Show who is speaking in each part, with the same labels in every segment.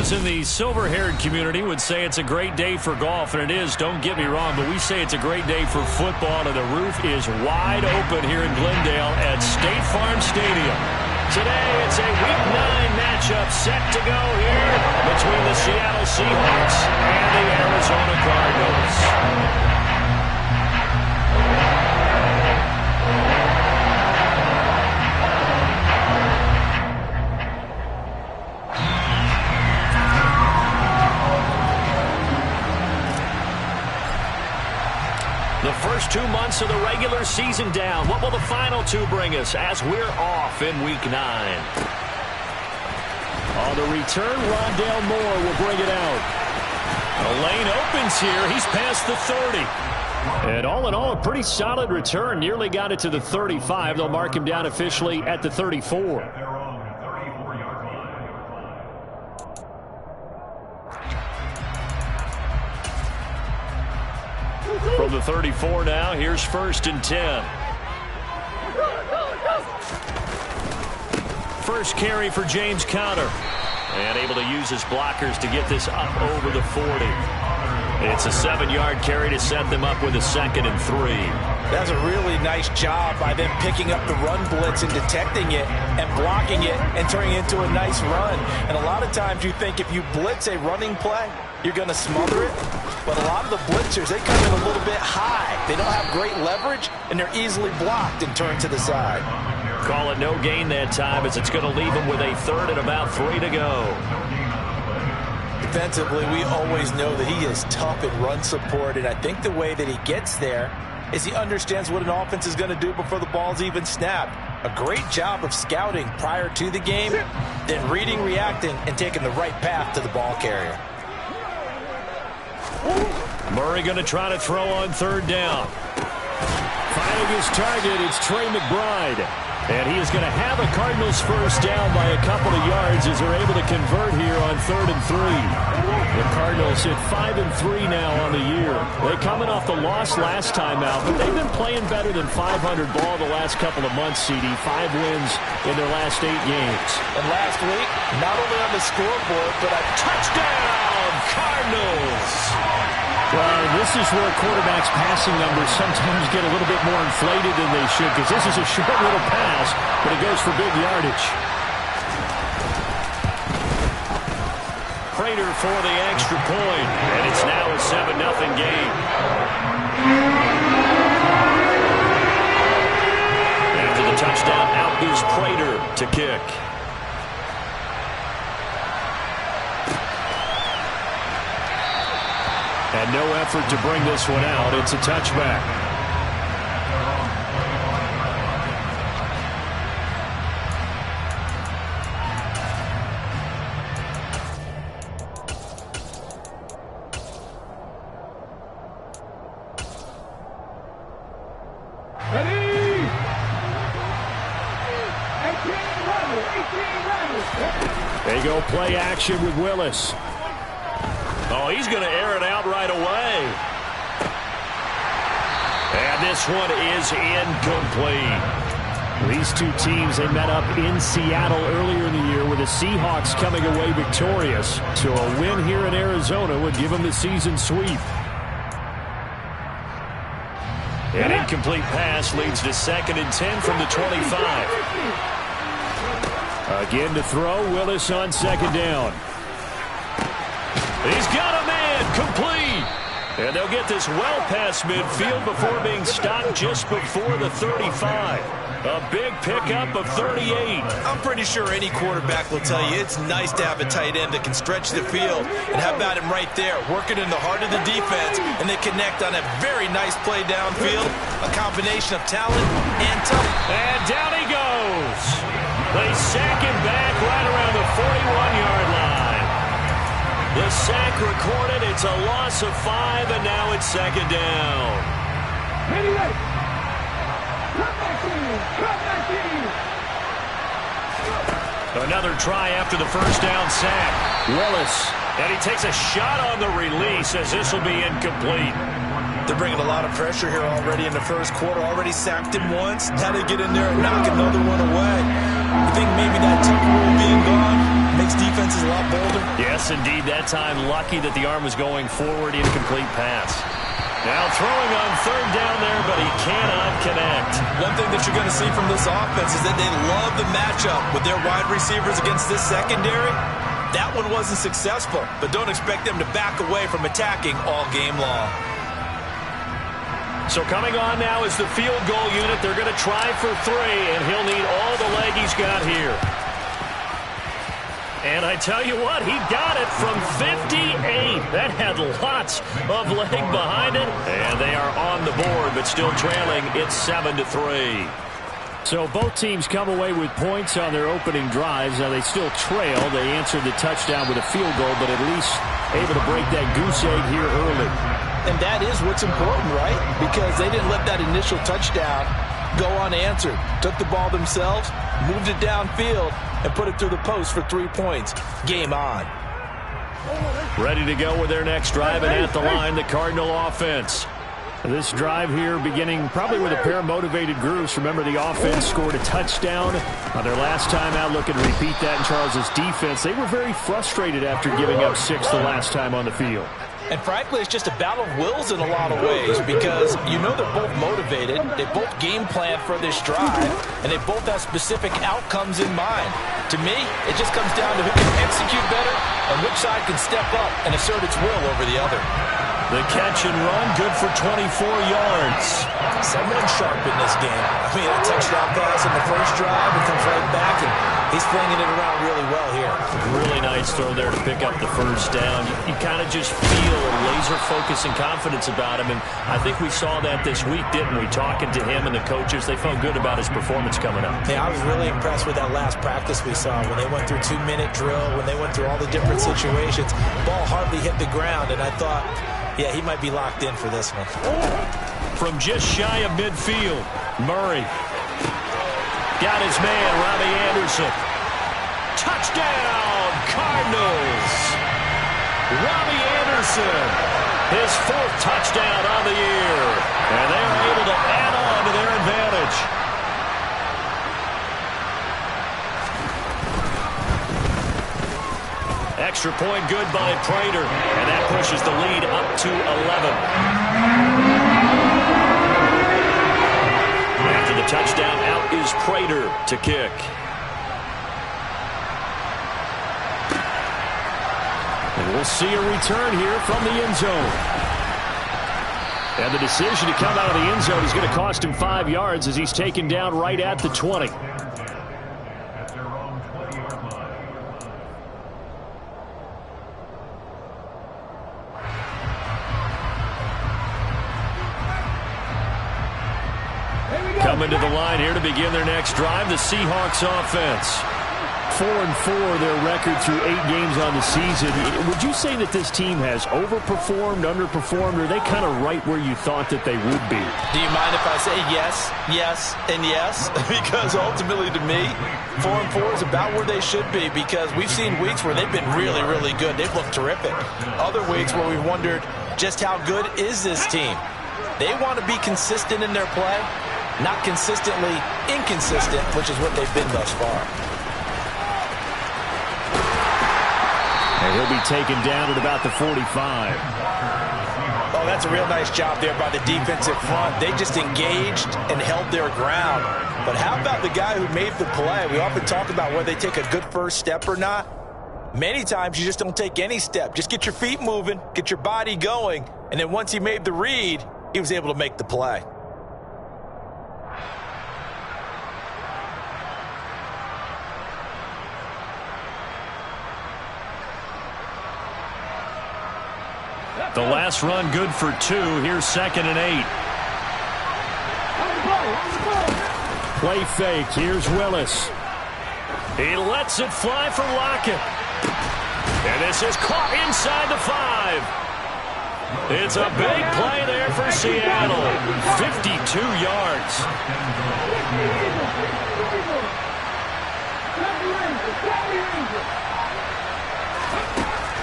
Speaker 1: Those in the silver-haired community would say it's a great day for golf, and it is, don't get me wrong, but we say it's a great day for football, and the roof is wide open here in Glendale at State Farm Stadium. Today, it's a Week 9 matchup set to go here between the Seattle Seahawks and the Arizona Cardinals. The first 2 months of the regular season down. What will the final 2 bring us as we're off in Week 9? On the return, Rondale Moore will bring it out. The lane opens here. He's past the 30. And all in all, a pretty solid return. Nearly got it to the 35. They'll mark him down officially at the 34. From the 34 now, here's 1st and 10. First carry for James Conner. And able to use his blockers to get this up over the 40. It's a 7-yard carry to set them up with a 2nd and 3.
Speaker 2: That's a really nice job by them picking up the run blitz and detecting it and blocking it and turning it into a nice run. And a lot of times you think if you blitz a running play, you're going to smother it. But a lot of the blitzers, they come in a little bit high. They don't have great leverage, and they're easily blocked and turned to the side.
Speaker 1: Call it no gain that time, as it's going to leave them with a 3rd and about 3 to go.
Speaker 2: Defensively, we always know that he is tough in run support, and I think the way that he gets there is he understands what an offense is going to do before the ball's even snapped. A great job of scouting prior to the game, then reading, reacting, and taking the right path to the ball carrier.
Speaker 1: Murray going to try to throw on 3rd down. Finding his target, it's Trey McBride. And he is going to have a Cardinals first down by a couple of yards as they're able to convert here on 3rd and 3. The Cardinals hit 5 and 3 now on the year. They coming off the loss last time out, but they've been playing better than 500 ball the last couple of months, CD. 5 wins in their last 8 games.
Speaker 2: And last week, not only on the scoreboard, but a touchdown, Cardinals!
Speaker 1: Well, this is where quarterbacks' passing numbers sometimes get a little bit more inflated than they should, because this is a short little pass, but it goes for big yardage. Prater for the extra point, and it's now a 7-0 game. After the touchdown, out is Prater to kick. And no effort to bring this one out. It's a touchback. They go play action with Willis. Oh, he's going to air it out right away. And this one is incomplete. These 2 teams, they met up in Seattle earlier in the year with the Seahawks coming away victorious. So a win here in Arizona would give them the season sweep. An incomplete pass leads to 2nd and 10 from the 25. Again to throw, Willis on 2nd down. He's got a man, complete. And they'll get this well past midfield before being stopped just before the 35. A big pickup of 38.
Speaker 2: I'm pretty sure any quarterback will tell you it's nice to have a tight end that can stretch the field. And how about him right there, working in the heart of the defense, and they connect on a very nice play downfield. A combination of talent and tough.
Speaker 1: And down he goes. They sack him back right around the 41-yard line. The sack recorded. It's a loss of 5, and now it's 2nd down. Another try after the first down sack. Willis, and he takes a shot on the release as this will be incomplete.
Speaker 2: They're bringing a lot of pressure here already in the first quarter. Already sacked him once. Had to get in there and knock another one away. You think maybe that Tucker rule being gone makes defenses a lot bolder?
Speaker 1: Yes, indeed. That time, lucky that the arm was going forward. Incomplete pass. Now throwing on third down there, but he cannot connect.
Speaker 2: One thing that you're going to see from this offense is that they love the matchup with their wide receivers against this secondary. That one wasn't successful, but don't expect them to back away from attacking all game long.
Speaker 1: So coming on now is the field goal unit. They're going to try for 3, and he'll need all the leg he's got here. And I tell you what, he got it from 58. That had lots of leg behind it. And they are on the board, but still trailing. It's 7-3. So both teams come away with points on their opening drives. Now they still trail. They answered the touchdown with a field goal, but at least able to break that goose egg here early.
Speaker 2: And that is what's important, right? Because they didn't let that initial touchdown go unanswered. Took the ball themselves, moved it downfield, and put it through the post for 3 points. Game on.
Speaker 1: Ready to go with their next drive, and at the line, the Cardinal offense. This drive here beginning probably with a pair of motivated groups. Remember, the offense scored a touchdown on their last time out. Looking to repeat that in Charles' defense. They were very frustrated after giving up 6 the last time on the field.
Speaker 2: And frankly, it's just a battle of wills in a lot of ways because you know they're both motivated, they both game plan for this drive, and they both have specific outcomes in mind. To me, it just comes down to who can execute better and which side can step up and assert its will over the other.
Speaker 1: The catch and run, good for 24 yards.
Speaker 2: Someone sharp in this game. I mean, a touchdown pass in the first drive and comes right back, and he's flinging it around really well here.
Speaker 1: Really nice throw there to pick up the first down. You kind of just feel a laser focus and confidence about him, and I think we saw that this week, didn't we? Talking to him and the coaches, they felt good about his performance coming up.
Speaker 2: Yeah, I was really impressed with that last practice we saw when they went through 2-minute drill, when they went through all the different situations. Ball hardly hit the ground, and I thought, yeah, he might be locked in for this one.
Speaker 1: From just shy of midfield, Murray got his man, Robbie Anderson. Touchdown, Cardinals! Robbie Anderson, his 4th touchdown on the year. And they are able to add on to their advantage. Extra point good by Prater, and that pushes the lead up to 11. After the touchdown, out is Prater to kick. And we'll see a return here from the end zone. And the decision to come out of the end zone is going to cost him 5 yards as he's taken down right at the 20. Coming to the line here to begin their next drive, the Seahawks offense. 4-4 their record through 8 games on the season. Would you say that this team has overperformed, underperformed, or are they kind of right where you thought that they would be?
Speaker 2: Do you mind if I say yes, yes, and yes? Because ultimately to me, 4-4 is about where they should be because we've seen weeks where they've been really, really good. They've looked terrific. Other weeks where we've wondered just how good is this team. They want to be consistent in their play, not consistently inconsistent, which is what they've been thus far.
Speaker 1: And he'll be taken down at about the 45.
Speaker 2: Oh, that's a real nice job there by the defensive front. They just engaged and held their ground. But how about the guy who made the play? We often talk about whether they take a good first step or not. Many times you just don't take any step. Just get your feet moving, get your body going, and then once he made the read, he was able to make the play.
Speaker 1: The last run good for 2. Here's 2nd and 8. Play fake. Here's Willis. He lets it fly for Lockett. And this is caught inside the 5. It's a big play there for Seattle. 52 yards.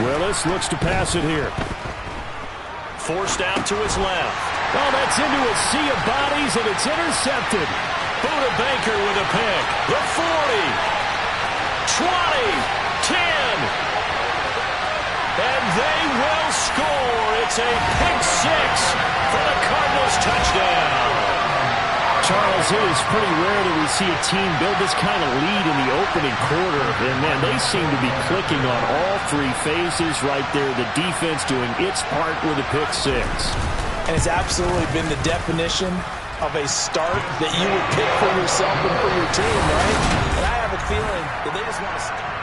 Speaker 1: Willis looks to pass it here. Forced out to his left. Oh, that's into a sea of bodies, and it's intercepted. Buda Baker with a pick. The 40, 20, 10. And they will score. It's a pick six for the Cardinals touchdown. Charles, it is pretty rare that we see a team build this kind of lead in the opening quarter. And, man, they seem to be clicking on all three phases right there. The defense doing its part with a pick six.
Speaker 2: And it's absolutely been the definition of a start that you would pick for yourself and for your team, right? And I have a feeling that they just want to start.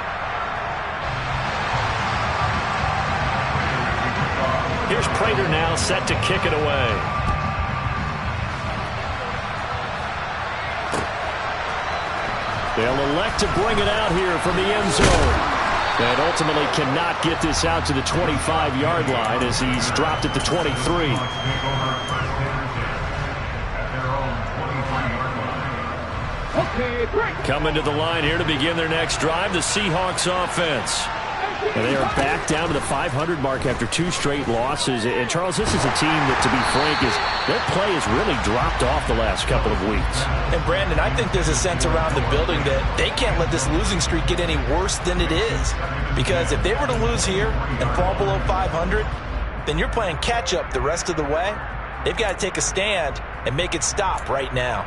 Speaker 1: Here's Prater now set to kick it away. They'll elect to bring it out here from the end zone. And ultimately cannot get this out to the 25-yard line as he's dropped it to 23. Coming to the line here to begin their next drive, the Seahawks offense. And they are back down to the 500 mark after 2 straight losses. And, Charles, this is a team that, to be frank, their play has really dropped off the last couple of weeks.
Speaker 2: And, Brandon, I think there's a sense around the building that they can't let this losing streak get any worse than it is. Because if they were to lose here and fall below 500, then you're playing catch-up the rest of the way. They've got to take a stand and make it stop right now.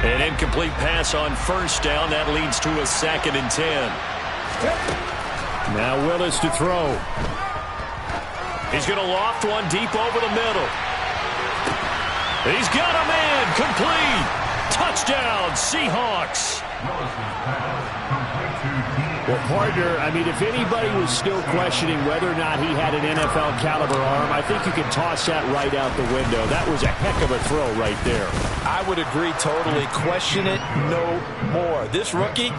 Speaker 1: An incomplete pass on first down. That leads to a 2nd and 10. Now Willis to throw. He's going to loft one deep over the middle. He's got a man. Complete. Touchdown, Seahawks. Well, partner, I mean, if anybody was still questioning whether or not he had an NFL caliber arm, I think you can toss that right out the window. That was a heck of a throw right there.
Speaker 2: I would agree totally. Question it no more. This rookie,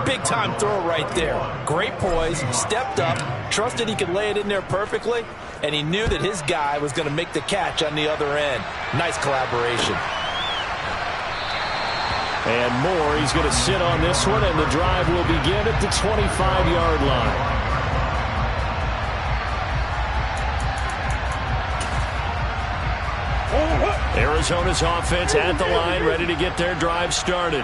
Speaker 2: big-time throw right there. Great poise, stepped up, trusted he could lay it in there perfectly, and he knew that his guy was going to make the catch on the other end. Nice collaboration.
Speaker 1: And Moore, he's going to sit on this one, and the drive will begin at the 25-yard line. Arizona's offense at the line, ready to get their drive started.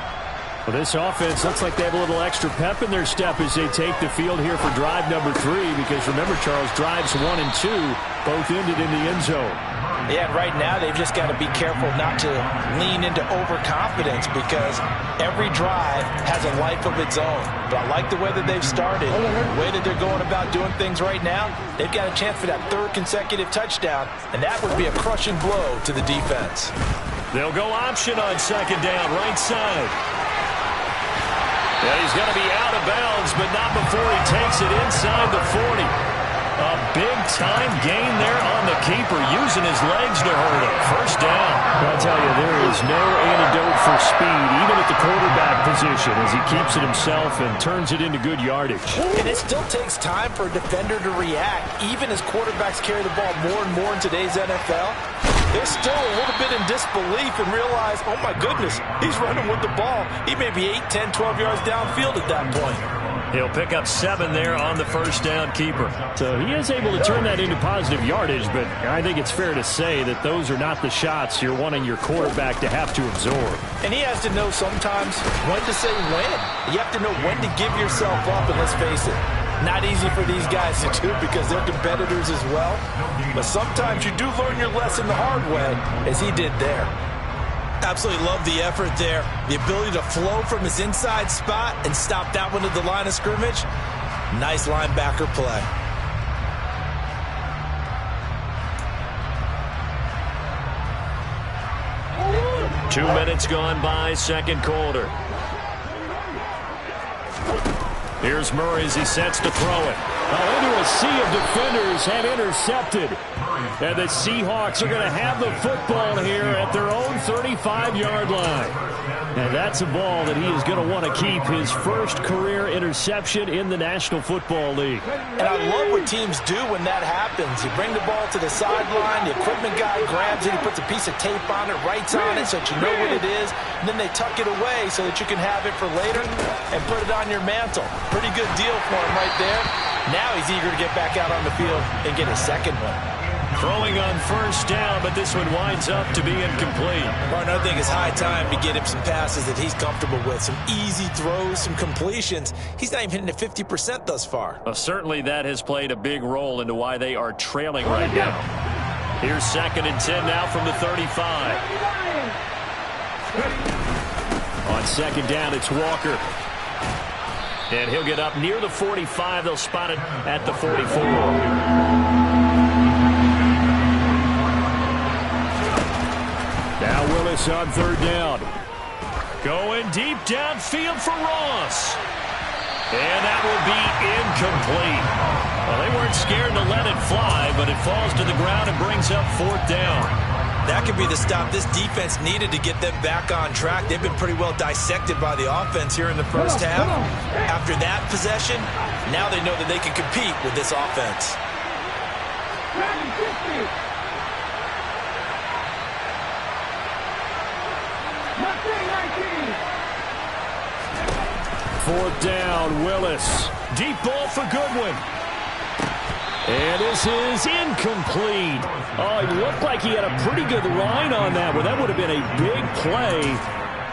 Speaker 1: Well, this offense looks like they have a little extra pep in their step as they take the field here for drive number 3, because remember, Charles, drives 1 and 2 both ended in the end zone.
Speaker 2: Yeah, right now they've just got to be careful not to lean into overconfidence, because every drive has a life of its own. But I like the way that they've started, the way that they're going about doing things right now. They've got a chance for that 3rd consecutive touchdown, and that would be a crushing blow to the defense.
Speaker 1: They'll go option on 2nd down, right side. Yeah, he's going to be out of bounds, but not before he takes it inside the 40. A big-time gain there on the keeper, using his legs to hurt him. First down. I'll tell you, there is no antidote for speed, even at the quarterback position, as he keeps it himself and turns it into good yardage.
Speaker 2: And it still takes time for a defender to react, even as quarterbacks carry the ball more and more in today's NFL. They're still a little bit in disbelief and realize, oh my goodness, he's running with the ball. He may be 8, 10, 12 yards downfield at that point.
Speaker 1: He'll pick up 7 there on the first down keeper. So he is able to turn that into positive yardage, but I think it's fair to say that those are not the shots you're wanting your quarterback to have to absorb.
Speaker 2: And he has to know sometimes when to say when. You have to know when to give yourself up, and let's face it, not easy for these guys to do because they're competitors as well. But sometimes you do learn your lesson the hard way, as he did there. Absolutely love the effort there. The ability to flow from his inside spot and stop that one at the line of scrimmage. Nice linebacker play.
Speaker 1: Two minutes gone by, second quarter. Here's Murray as he sets to throw it. Into a sea of defenders and intercepted. And the Seahawks are going to have the football here at their own 35-yard line. And that's a ball that he is going to want to keep, his first career interception in the National Football League.
Speaker 2: And I love what teams do when that happens. You bring the ball to the sideline, the equipment guy grabs it, he puts a piece of tape on it, writes on it so that you know what it is, and then they tuck it away so that you can have it for later and put it on your mantle. Pretty good deal for him right there. Now he's eager to get back out on the field and get his second one.
Speaker 1: Throwing on first down, but this one winds up to be incomplete.
Speaker 2: Well, another thing is high time to get him some passes that he's comfortable with. Some easy throws, some completions. He's not even hitting at 50% thus far.
Speaker 1: Well, certainly that has played a big role into why they are trailing right now. Here's 2nd and 10 now from the 35. On 2nd down, it's Walker. And he'll get up near the 45. They'll spot it at the 44. Now Willis on 3rd down. Going deep downfield for Ross. And that will be incomplete. Well, they weren't scared to let it fly, but it falls to the ground and brings up 4th down.
Speaker 2: That could be the stop this defense needed to get them back on track. They've been pretty well dissected by the offense here in the first half. After that possession, now they know that they can compete with this offense.
Speaker 1: 4th down, Willis. Deep ball for Goodwin. And this is incomplete. Oh, it looked like he had a pretty good line on that, but that would have been a big play,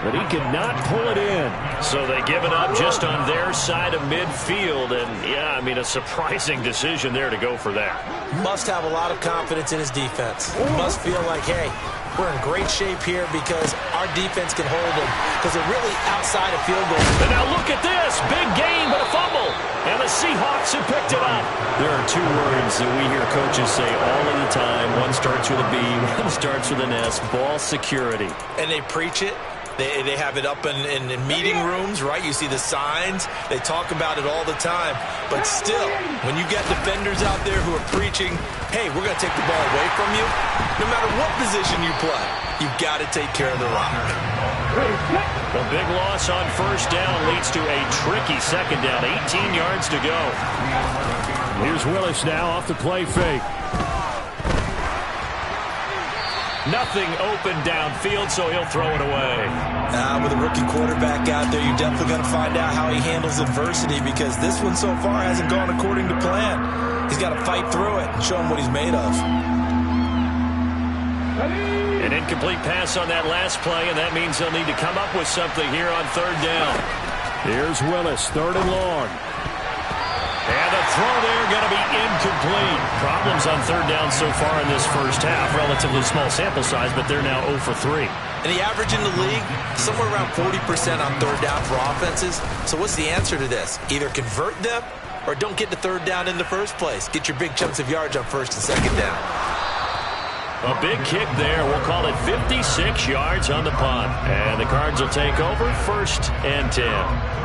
Speaker 1: but he could not pull it in. So they give it up just on their side of midfield, and yeah, I mean, a surprising decision there to go for that.
Speaker 2: Must have a lot of confidence in his defense. Must feel like, hey, we're in great shape here because our defense can hold them because they're really outside of field goal.
Speaker 1: And now look at this. Big gain, but a fumble. And the Seahawks have picked it up. There are 2 words that we hear coaches say all of the time. One starts with a B, one starts with an S. Ball security.
Speaker 2: And they preach it. They have it up in meeting rooms, right? You see the signs. They talk about it all the time. But still, when you get defenders out there who are preaching, hey, we're going to take the ball away from you, no matter what position you play, you've got to take care of the rock.
Speaker 1: The big loss on 1st down leads to a tricky 2nd down. 18 yards to go. Here's Willis now off the play fake. Nothing open downfield, so he'll throw it away.
Speaker 2: With a rookie quarterback out there, you're definitely going to find out how he handles adversity because this one so far hasn't gone according to plan. He's got to fight through it and show him what he's made of.
Speaker 1: An incomplete pass on that last play, and that means they'll need to come up with something here on 3rd down. Here's Willis, 3rd and long. And the throw there going to be incomplete. Problems on 3rd down so far in this first half. Relatively small sample size, but they're now 0 for 3.
Speaker 2: And the average in the league, somewhere around 40% on 3rd down for offenses. So what's the answer to this? Either convert them or don't get to 3rd down in the first place. Get your big chunks of yards on 1st and 2nd down.
Speaker 1: A big kick there. We'll call it 56 yards on the punt. And the Cards will take over 1st and 10.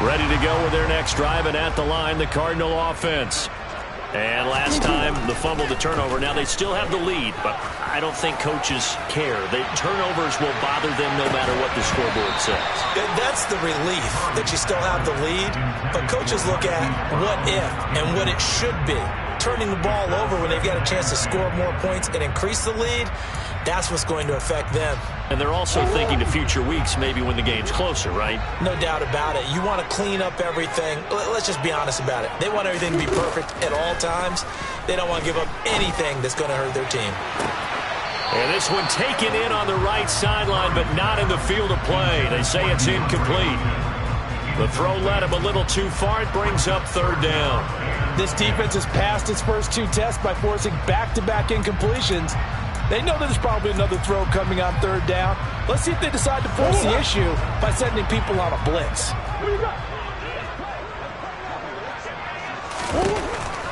Speaker 1: Ready to go with their next drive, and at the line, the Cardinal offense. And last time, the fumble, the turnover. Now they still have the lead, but I don't think coaches care. The turnovers will bother them no matter what the scoreboard says.
Speaker 2: That's the relief that you still have the lead, but coaches look at what if and what it should be. Turning the ball over when they've got a chance to score more points and increase the lead, that's what's going to affect them.
Speaker 1: And they're also thinking to future weeks, maybe when the game's closer, right?
Speaker 2: No doubt about it. You want to clean up everything. Let's just be honest about it. They want everything to be perfect at all times. They don't want to give up anything that's going to hurt their team.
Speaker 1: And this one taken in on the right sideline, but not in the field of play. They say it's incomplete. The throw led him a little too far. It brings up 3rd down.
Speaker 2: This defense has passed its first 2 tests by forcing back-to-back incompletions. They know there's probably another throw coming on 3rd down. Let's see if they decide to force the issue by sending people on a blitz.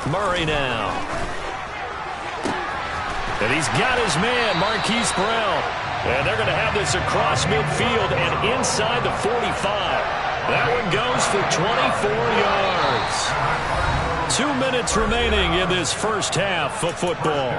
Speaker 1: Murray now. And he's got his man, Marquise Brown. And they're going to have this across midfield and inside the 45. That one goes for 24 yards. 2 minutes remaining in this first half of football.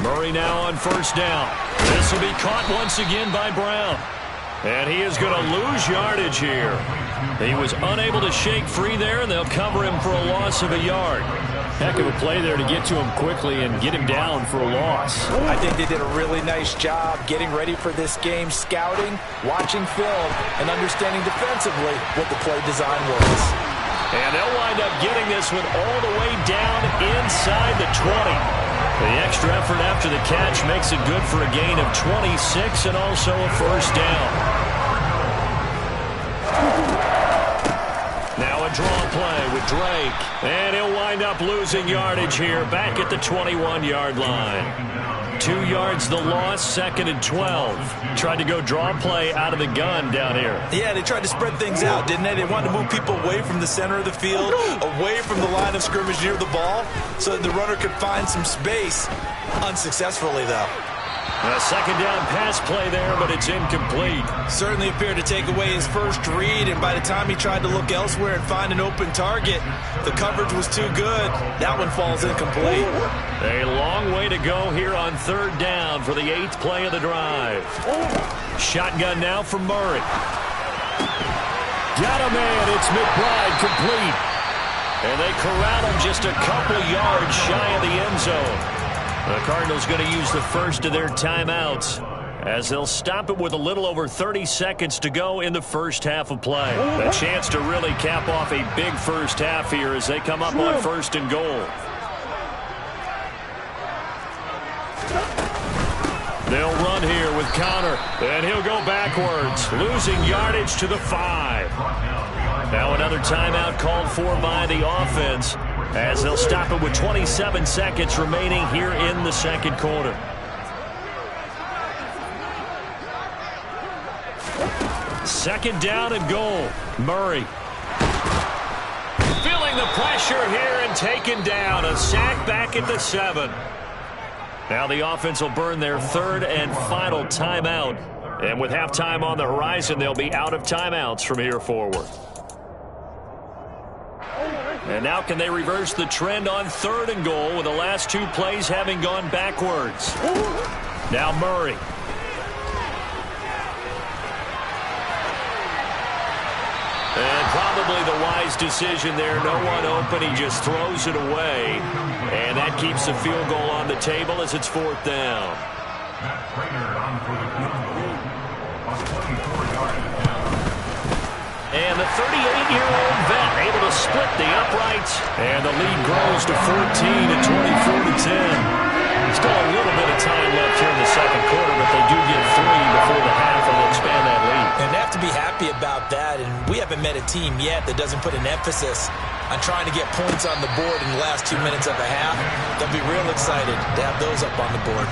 Speaker 1: Murray now on first down. This will be caught once again by Brown. And he is going to lose yardage here. He was unable to shake free there, and they'll cover him for a loss of a yard. Heck of a play there to get to him quickly and get him down for a loss.
Speaker 2: I think they did a really nice job getting ready for this game, scouting, watching film, and understanding defensively what the play design was.
Speaker 1: And they'll wind up getting this one all the way down inside the 20. The extra effort after the catch makes it good for a gain of 26 and also a first down. Now a draw play with Drake. And he'll wind up losing yardage here back at the 21-yard line. 2 yards the loss, 2nd and 12. Tried to go draw play out of the gun down here.
Speaker 2: Yeah, they tried to spread things out, didn't they? They wanted to move people away from the center of the field, away from the line of scrimmage near the ball, so that the runner could find some space. Unsuccessfully, though.
Speaker 1: A second down pass play there, but it's incomplete.
Speaker 2: Certainly appeared to take away his first read, and by the time he tried to look elsewhere and find an open target, the coverage was too good. That one falls incomplete.
Speaker 1: A long way to go here on 3rd down for the 8th play of the drive. Shotgun now from Murray. Got a man. It's McBride complete. And they corral him just a couple yards shy of the end zone. The Cardinals going to use the first of their timeouts as they'll stop it with a little over 30 seconds to go in the first half of play. A chance to really cap off a big first half here as they come up on 1st and goal. They'll run here with Connor, and he'll go backwards, losing yardage to the 5. Now another timeout called for by the offense as they'll stop it with 27 seconds remaining here in the 2nd quarter. Second down and goal. Murray. Feeling the pressure here and taken down. A sack back at the 7. Now the offense will burn their 3rd and final timeout. And with halftime on the horizon, they'll be out of timeouts from here forward. And now can they reverse the trend on 3rd and goal with the last 2 plays having gone backwards? Now Murray. And probably the wise decision there. No one open. He just throws it away. And that keeps the field goal on the table as it's 4th down. And the 38-year-old vet able to split the uprights. And the lead grows to 14 at 24-10. Still a little bit of time left here in the 2nd quarter, but they do get 3 before the half and they'll expand that lead.
Speaker 2: And they have to be happy about that. And we haven't met a team yet that doesn't put an emphasis on trying to get points on the board in the last 2 minutes of a half. They'll be real excited to have those up on the board.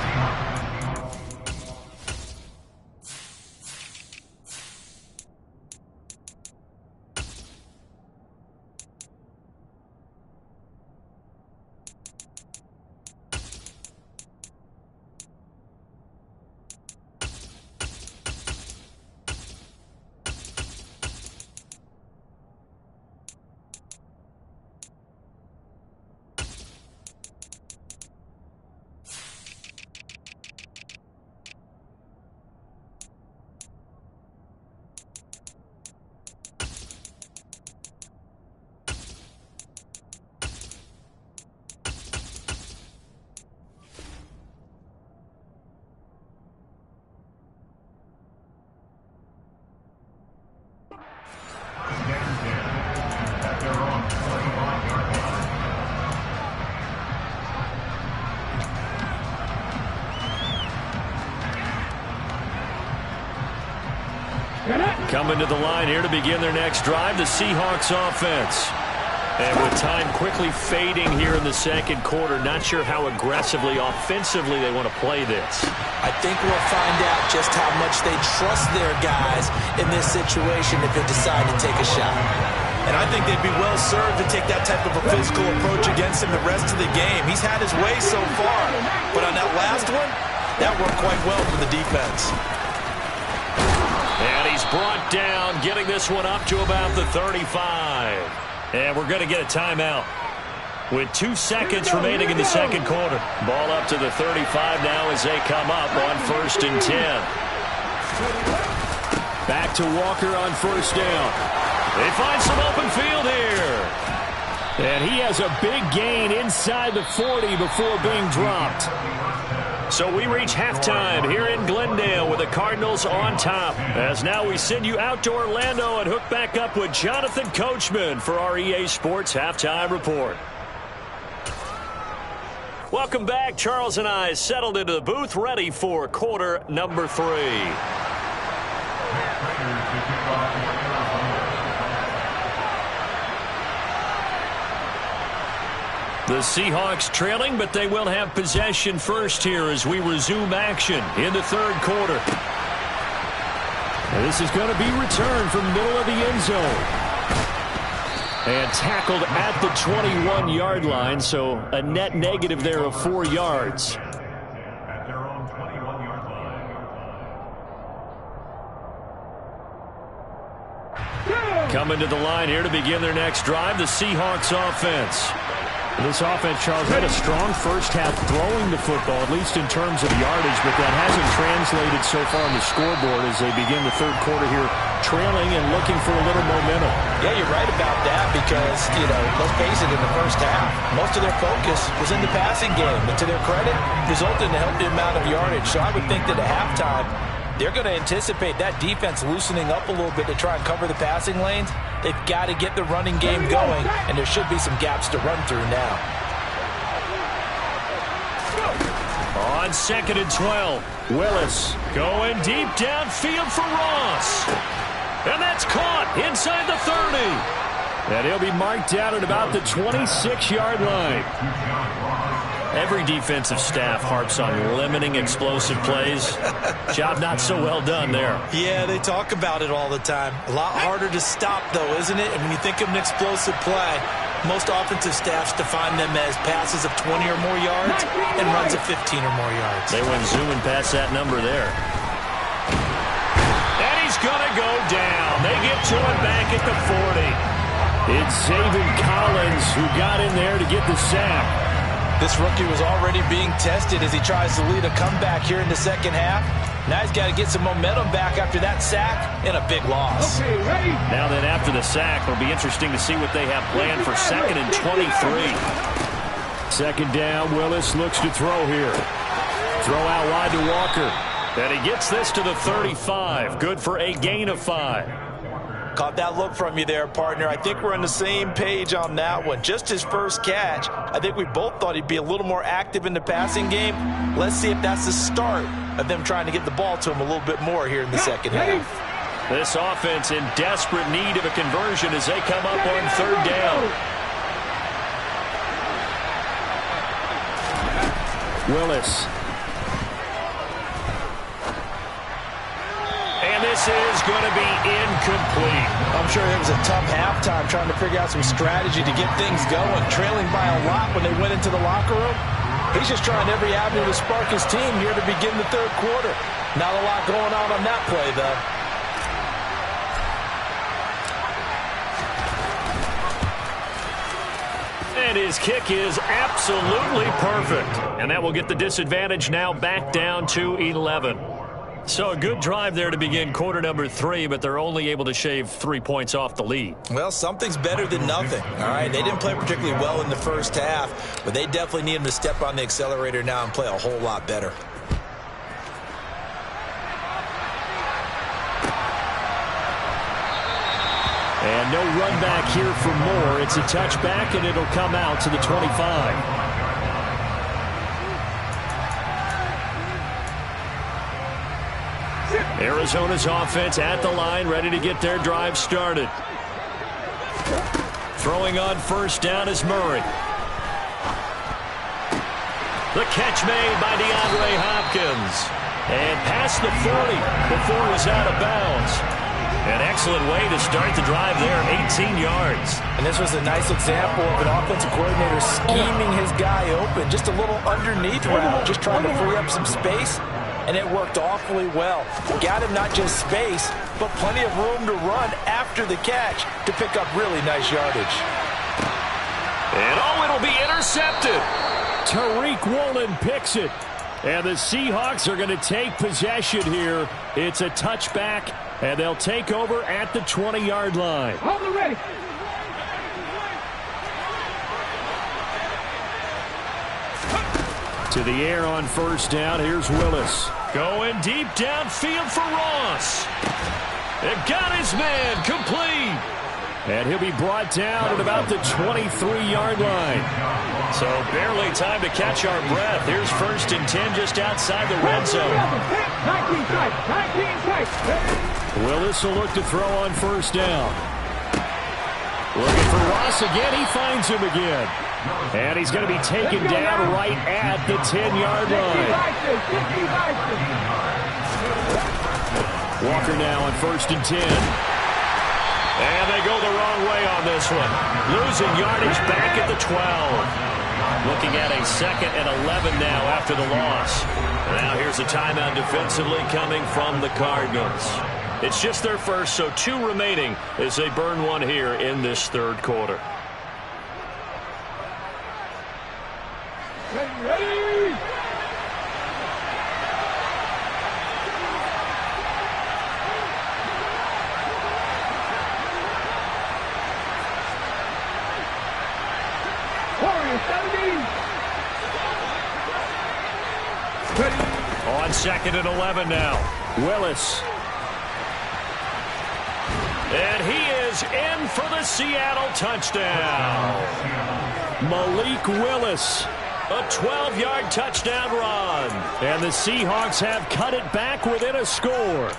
Speaker 1: Coming to the line here to begin their next drive, the Seahawks offense. And with time quickly fading here in the 2nd quarter, not sure how aggressively, offensively they want to play this.
Speaker 2: I think we'll find out just how much they trust their guys in this situation if they decide to take a shot. And I think they'd be well served to take that type of a physical approach against him the rest of the game. He's had his way so far, but on that last one, that worked quite well for the defense.
Speaker 1: And he's brought down, getting this one up to about the 35. And we're going to get a timeout with 2 seconds remaining in the second quarter. Ball up to the 35 now as they come up on 1st and 10. Back to Walker on 1st down. They find some open field here. And he has a big gain inside the 40 before being dropped. So we reach halftime here in Glendale with the Cardinals on top. As now we send you out to Orlando and hook back up with Jonathan Coachman for our EA Sports Halftime Report. Welcome back. Charles and I settled into the booth, ready for quarter number 3. The Seahawks trailing, but they will have possession first here as we resume action in the third quarter. This is going to be returned from the middle of the end zone. And tackled at the 21-yard line, so a net negative there of 4 yards. Coming to the line here to begin their next drive, the Seahawks offense. This offense, Charles, had a strong first half throwing the football, at least in terms of yardage, but that hasn't translated so far on the scoreboard as they begin the third quarter here, trailing and looking for a little momentum.
Speaker 2: Yeah, you're right about that because, let's face it, in the first half, most of their focus was in the passing game. And to their credit, resulted in a healthy amount of yardage. So I would think that at halftime, they're going to anticipate that defense loosening up a little bit to try and cover the passing lanes. They've got to get the running game going, and there should be some gaps to run through now.
Speaker 1: On 2nd and 12, Willis going deep downfield for Ross. And that's caught inside the 30. And he'll be marked down at about the 26-yard line. Every defensive staff harps on limiting explosive plays. Job not so well done there.
Speaker 2: Yeah, they talk about it all the time. A lot harder to stop, though, isn't it? And when you think of an explosive play, most offensive staffs define them as passes of 20 or more yards and runs of 15 or more yards.
Speaker 1: They went zooming past that number there. And he's going to go down. They get to him back at the 40. It's Zaven Collins who got in there to get the sack.
Speaker 2: This rookie was already being tested as he tries to lead a comeback here in the second half. Now he's got to get some momentum back after that sack and a big loss.
Speaker 1: Okay, ready? Now then, after the sack, it'll be interesting to see what they have planned for 2nd and 23. 2nd down, Willis looks to throw here. Throw out wide to Walker. And he gets this to the 35. Good for a gain of 5.
Speaker 2: Caught that look from you there, partner. I think we're on the same page on that one. Just his first catch. I think we both thought he'd be a little more active in the passing game. Let's see if that's the start of them trying to get the ball to him a little bit more here in the second half.
Speaker 1: This offense in desperate need of a conversion as they come up on 3rd down. Willis. And this is going to be incomplete.
Speaker 2: I'm sure it was a tough halftime trying to figure out some strategy to get things going. Trailing by a lot when they went into the locker room. He's just trying every avenue to spark his team here to begin the third quarter. Not a lot going on that play, though.
Speaker 1: And his kick is absolutely perfect. And that will get the disadvantage now back down to 11. So a good drive there to begin quarter number 3, but they're only able to shave 3 points off the lead.
Speaker 2: Well, something's better than nothing, all right? They didn't play particularly well in the first half, but they definitely need him to step on the accelerator now and play a whole lot better.
Speaker 1: And no run back here for more. It's a touchback, and it'll come out to the 25. Arizona's offense at the line, ready to get their drive started. Throwing on 1st down is Murray. The catch made by DeAndre Hopkins. And past the 40 before he's out of bounds. An excellent way to start the drive there, 18 yards.
Speaker 2: And this was a nice example of an offensive coordinator scheming his guy open. Just a little underneath route, just trying to free up some space, and it worked awfully well. Got him not just space, but plenty of room to run after the catch to pick up really nice yardage.
Speaker 1: And it'll be intercepted. Tariq Woolen picks it. And the Seahawks are going to take possession here. It's a touchback, and they'll take over at the 20-yard line.
Speaker 3: Hold it ready.
Speaker 1: To the air on first down. Here's Willis. Going deep downfield for Ross. It got his man complete. And he'll be brought down at about the 23-yard line. So barely time to catch our breath. Here's 1st and 10 just outside the red zone.
Speaker 3: 19 strikes.
Speaker 1: Willis will look to throw on first down. Looking for Ross again. He finds him again. And he's going to be taken down right at the 10-yard line. Walker now on 1st and 10. And they go the wrong way on this one. Losing yardage back at the 12. Looking at a 2nd and 11 now after the loss. Now here's a timeout defensively coming from the Cardinals. It's just their first, so 2 remaining as they burn one here in this 3rd quarter.
Speaker 3: Ready.
Speaker 1: On 2nd and 11 now. Willis. And he is in for the Seattle touchdown. Malik Willis. A 12-yard touchdown run. And the Seahawks have cut it back within a score.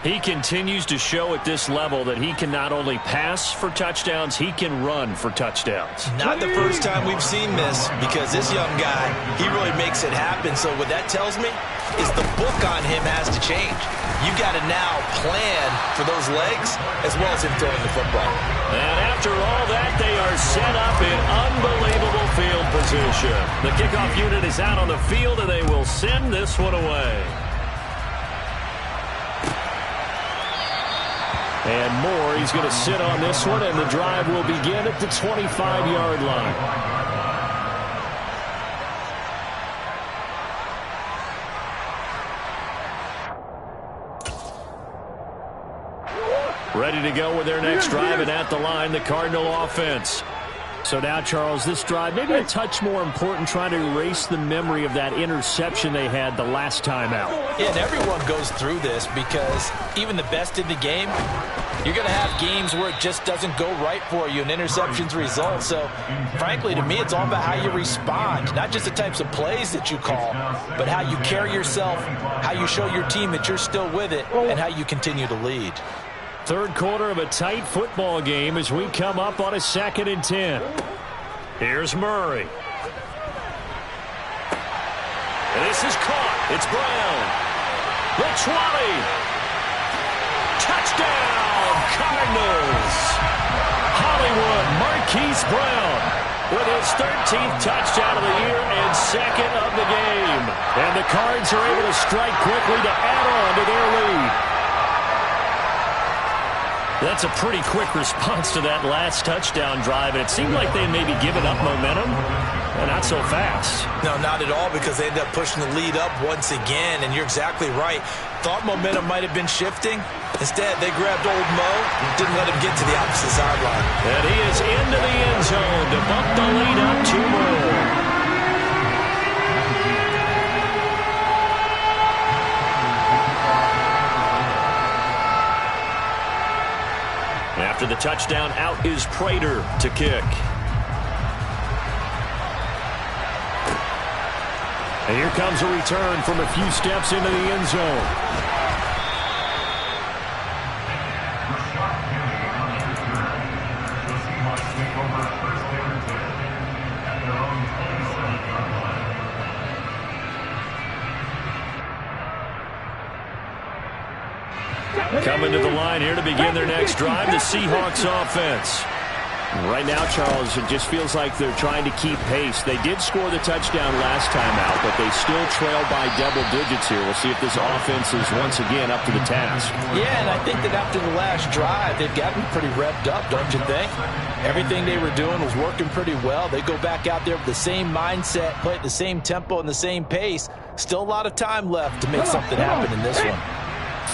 Speaker 1: He continues to show at this level that he can not only pass for touchdowns, he can run for touchdowns.
Speaker 2: Not the first time we've seen this, because this young guy, he really makes it happen. So what that tells me is the book on him has to change. You got to now plan for those legs as well as him throwing the football.
Speaker 1: And after all that, they are set up in unbelievable field position. The kickoff unit is out on the field, and they will send this one away. And Moore, he's going to sit on this one, and the drive will begin at the 25-yard line. Ready to go with their next drive, and at the line, the Cardinal offense. So now, Charles, this drive, maybe a touch more important, trying to erase the memory of that interception they had the last time out.
Speaker 2: Yeah, and everyone goes through this because even the best in the game, you're going to have games where it just doesn't go right for you and interceptions result. So, frankly, to me, it's all about how you respond, not just the types of plays that you call, but how you carry yourself, how you show your team that you're still with it, and how you continue to lead.
Speaker 1: 3rd quarter of a tight football game as we come up on a 2nd and 10. Here's Murray. And this is caught. It's Brown. The 20. Touchdown, Cardinals. Hollywood Marquise Brown with his 13th touchdown of the year and 2nd of the game. And the Cards are able to strike quickly to add on to their lead. That's a pretty quick response to that last touchdown drive, and it seemed like they maybe given up momentum, but not so fast.
Speaker 2: No, not at all, because they ended up pushing the lead up once again, and you're exactly right. Thought momentum might have been shifting. Instead, they grabbed old Mo, didn't let him get to the opposite sideline.
Speaker 1: And he is into the end zone to bump the lead up 2 more. After the touchdown, out is Prater to kick. And here comes a return from a few steps into the end zone. Coming to the line here to begin their next drive, the Seahawks offense. Right now, Charles, it just feels like they're trying to keep pace. They did score the touchdown last time out, but they still trail by double digits here. We'll see if this offense is once again up to the task.
Speaker 2: Yeah, and I think that after the last drive, they've gotten pretty revved up, don't you think? Everything they were doing was working pretty well. They go back out there with the same mindset, play at the same tempo and the same pace. Still a lot of time left to make something happen in this one.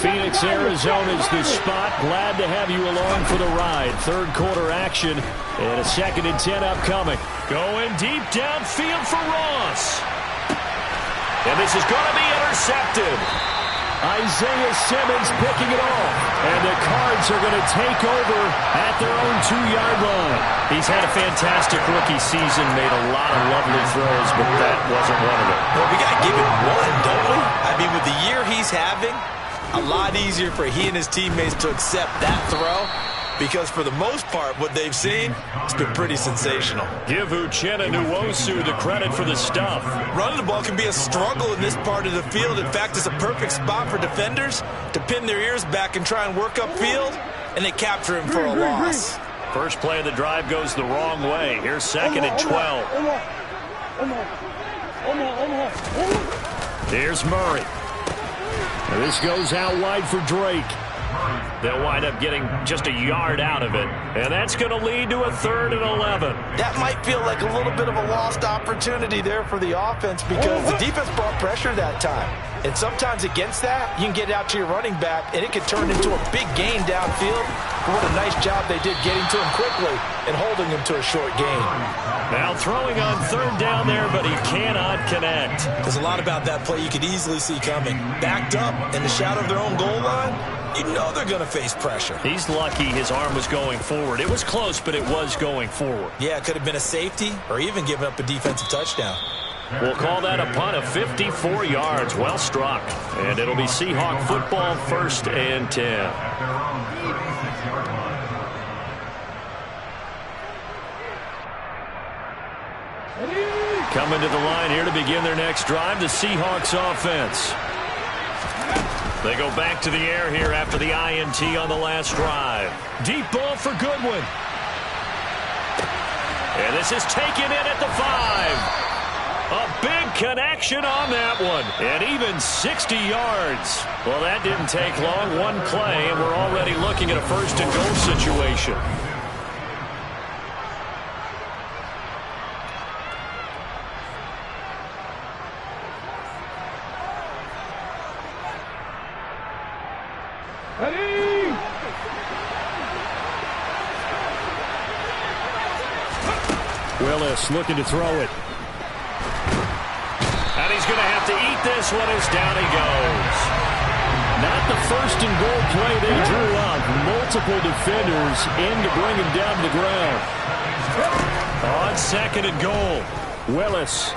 Speaker 1: Phoenix, Arizona is the spot. Glad to have you along for the ride. Third quarter action and a 2nd and 10 upcoming. Going deep downfield for Ross. And this is going to be intercepted. Isaiah Simmons picking it off. And the Cards are going to take over at their own 2-yard line. He's had a fantastic rookie season, made a lot of lovely throws, but that wasn't one of them.
Speaker 2: Well, we got to give him one, don't we? I mean, with the year he's having, a lot easier for he and his teammates to accept that throw, because for the most part, what they've seen, it's been pretty sensational.
Speaker 1: Give Uchenna Nwosu the credit for the stuff.
Speaker 2: Running the ball can be a struggle in this part of the field. In fact, it's a perfect spot for defenders to pin their ears back and try and work upfield, and they capture him for a loss.
Speaker 1: First play of the drive goes the wrong way. Here's 2nd and 12. Here's Murray. And this goes out wide for Drake. They'll wind up getting just a yard out of it. And that's going to lead to a 3rd and 11.
Speaker 2: That might feel like a little bit of a lost opportunity there for the offense, because the defense brought pressure that time. And sometimes against that, you can get out to your running back, and it could turn into a big gain downfield. What a nice job they did getting to him quickly and holding him to a short gain.
Speaker 1: Now throwing on 3rd down there, but he cannot connect.
Speaker 2: There's a lot about that play you could easily see coming. Backed up in the shadow of their own goal line, you know they're going to face pressure.
Speaker 1: He's lucky his arm was going forward. It was close, but it was going forward.
Speaker 2: Yeah, it could have been a safety or even given up a defensive touchdown.
Speaker 1: We'll call that a punt of 54 yards. Well struck. And it'll be Seahawk football, 1st and 10. Coming to the line here to begin their next drive, the Seahawks offense. They go back to the air here after the INT on the last drive. Deep ball for Goodwin. And this is taken in at the 5. A big connection on that one. And even 60 yards. Well, that didn't take long. One play, and we're already looking at a 1st and goal situation. Willis looking to throw it. And he's going to have to eat this one as down he goes. Not the 1st and goal play they drew up. Multiple defenders in to bring him down to the ground. On 2nd and goal, Willis.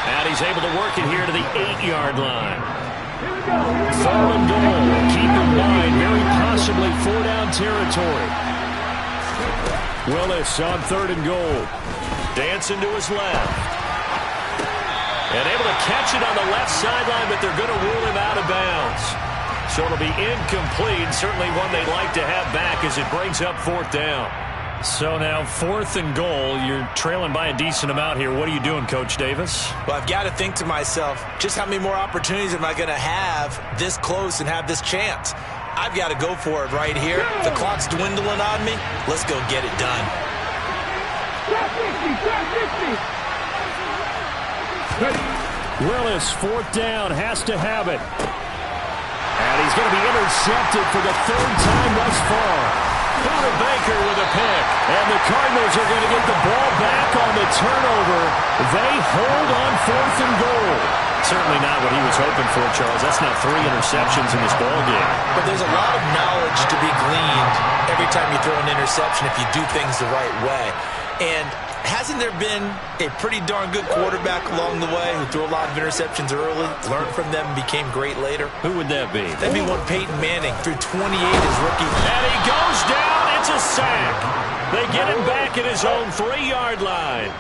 Speaker 1: And he's able to work it here to the 8-yard line. 3rd and goal. Keep in mind, very possibly 4-down territory. Willis on 3rd and goal. Dancing to his left. And able to catch it on the left sideline, but they're going to rule him out of bounds. So it'll be incomplete. Certainly one they'd like to have back as it brings up 4th down. So now 4th and goal. You're trailing by a decent amount here. What are you doing, Coach Davis?
Speaker 2: Well, I've got to think to myself, just how many more opportunities am I going to have this close and have this chance? I've got to go for it right here. The clock's dwindling on me. Let's go get it done.
Speaker 1: Willis, 4th down, has to have it. And he's going to be intercepted for the 3rd time thus far. Buda Baker with a pick. And the Cardinals are going to get the ball back on the turnover. They hold on 4th and goal. Certainly not what he was hoping for, Charles. That's now 3 interceptions in this ball game.
Speaker 2: But there's a lot of knowledge to be gleaned every time you throw an interception if you do things the right way. And hasn't there been a pretty darn good quarterback along the way who threw a lot of interceptions early, learned from them, and became great later?
Speaker 1: Who would that be?
Speaker 2: That'd be one Peyton Manning, threw 28 his rookie.
Speaker 1: And he goes down. It's a sack. They get him back at his own 3-yard line.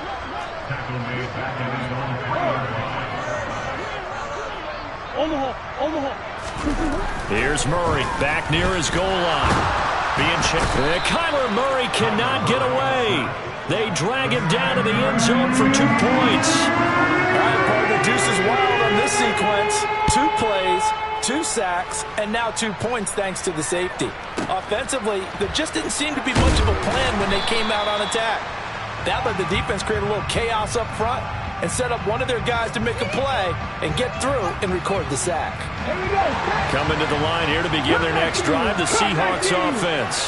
Speaker 1: Here's Murray back near his goal line. Being checked. Kyler Murray cannot get away. They drag him down to the end zone for 2 points.
Speaker 2: All right, partner, deuce is wild on this sequence. 2 plays, 2 sacks, and now 2 points thanks to the safety. Offensively, there just didn't seem to be much of a plan when they came out on attack. That let the defense create a little chaos up front and set up one of their guys to make a play and get through and record the sack.
Speaker 1: Coming to the line here to begin their next drive, the Seahawks offense.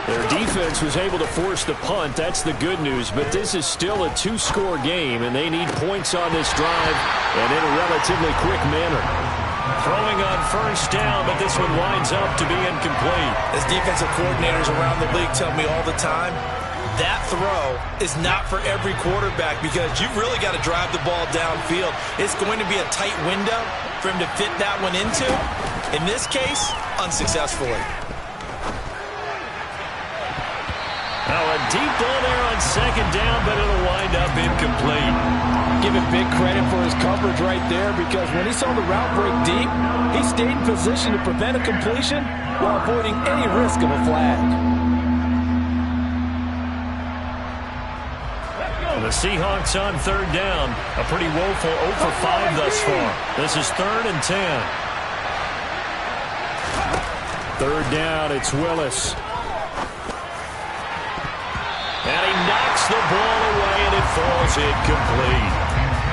Speaker 1: Their defense was able to force the punt. That's the good news, but this is still a 2-score game, and they need points on this drive and in a relatively quick manner. Throwing on first down, but this one winds up to be incomplete.
Speaker 2: As defensive coordinators around the league tell me all the time, that throw is not for every quarterback because you've really got to drive the ball downfield. It's going to be a tight window for him to fit that one into. In this case, unsuccessfully.
Speaker 1: Now a deep ball there on second down, but it'll wind up incomplete.
Speaker 2: Give him big credit for his coverage right there because when he saw the route break deep, he stayed in position to prevent a completion while avoiding any risk of a flag.
Speaker 1: The Seahawks on third down. A pretty woeful 0 for 5 thus far. This is 3rd and 10. Third down, it's Willis. And he knocks the ball away, and it falls incomplete.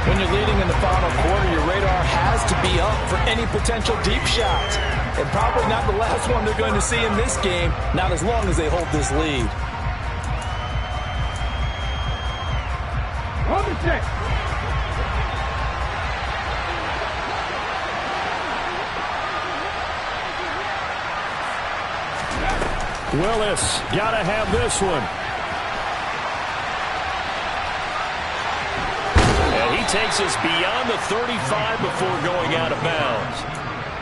Speaker 2: When you're leading in the final quarter, your radar has to be up for any potential deep shots. And probably not the last one they're going to see in this game, not as long as they hold this lead.
Speaker 3: On the check.
Speaker 1: Willis, gotta have this one. And he takes us beyond the 35 before going out of bounds.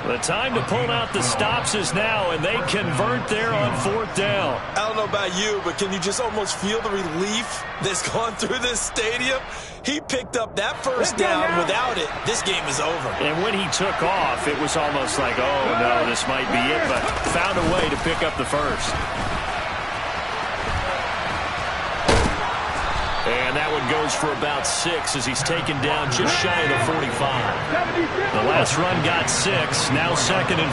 Speaker 1: The time to pull out the stops is now, and they convert there on 4th down.
Speaker 2: I don't know about you, but can you just almost feel the relief that's gone through this stadium? He picked up that first down. Without it, this game is over.
Speaker 1: And when he took off, it was almost like, oh, no, this might be it, but found a way to pick up the first. And that one goes for about 6 as he's taken down just shy of the 45. The last run got 6, now 2nd and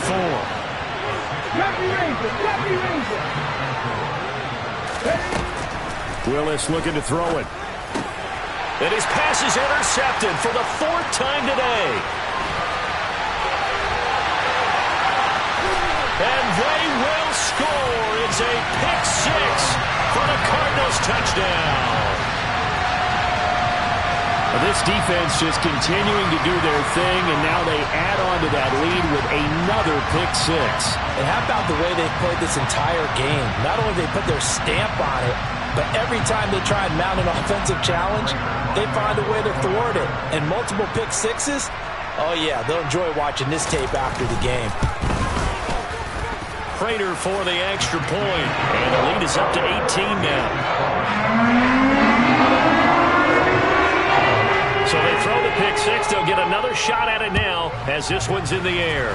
Speaker 1: 4. Willis looking to throw it. And his pass is intercepted for the 4th time today. And they will score. It's a pick 6 for the Cardinals touchdown. This defense just continuing to do their thing, and now they add on to that lead with another pick 6.
Speaker 2: And how about the way they've played this entire game? Not only they put their stamp on it, but every time they try and mount an offensive challenge, they find a way to thwart it. And multiple pick 6s, oh yeah, they'll enjoy watching this tape after the game.
Speaker 1: Prater for the extra point, and the lead is up to 18 now. So they throw the pick 6. They'll get another shot at it now as this one's in the air.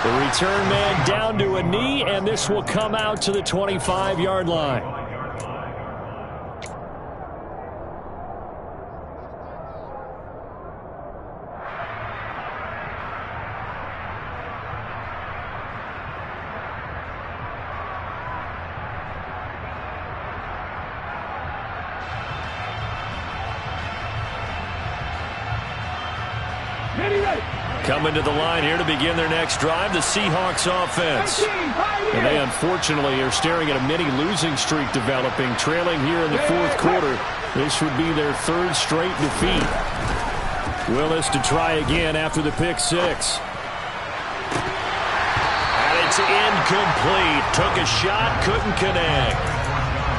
Speaker 1: The return man down to a knee, and this will come out to the 25-yard line. Coming to the line here to begin their next drive, the Seahawks offense. And they unfortunately are staring at a mini losing streak developing, trailing here in the 4th quarter. This would be their 3rd straight defeat. Willis to try again after the pick 6. And it's incomplete. Took a shot, couldn't connect.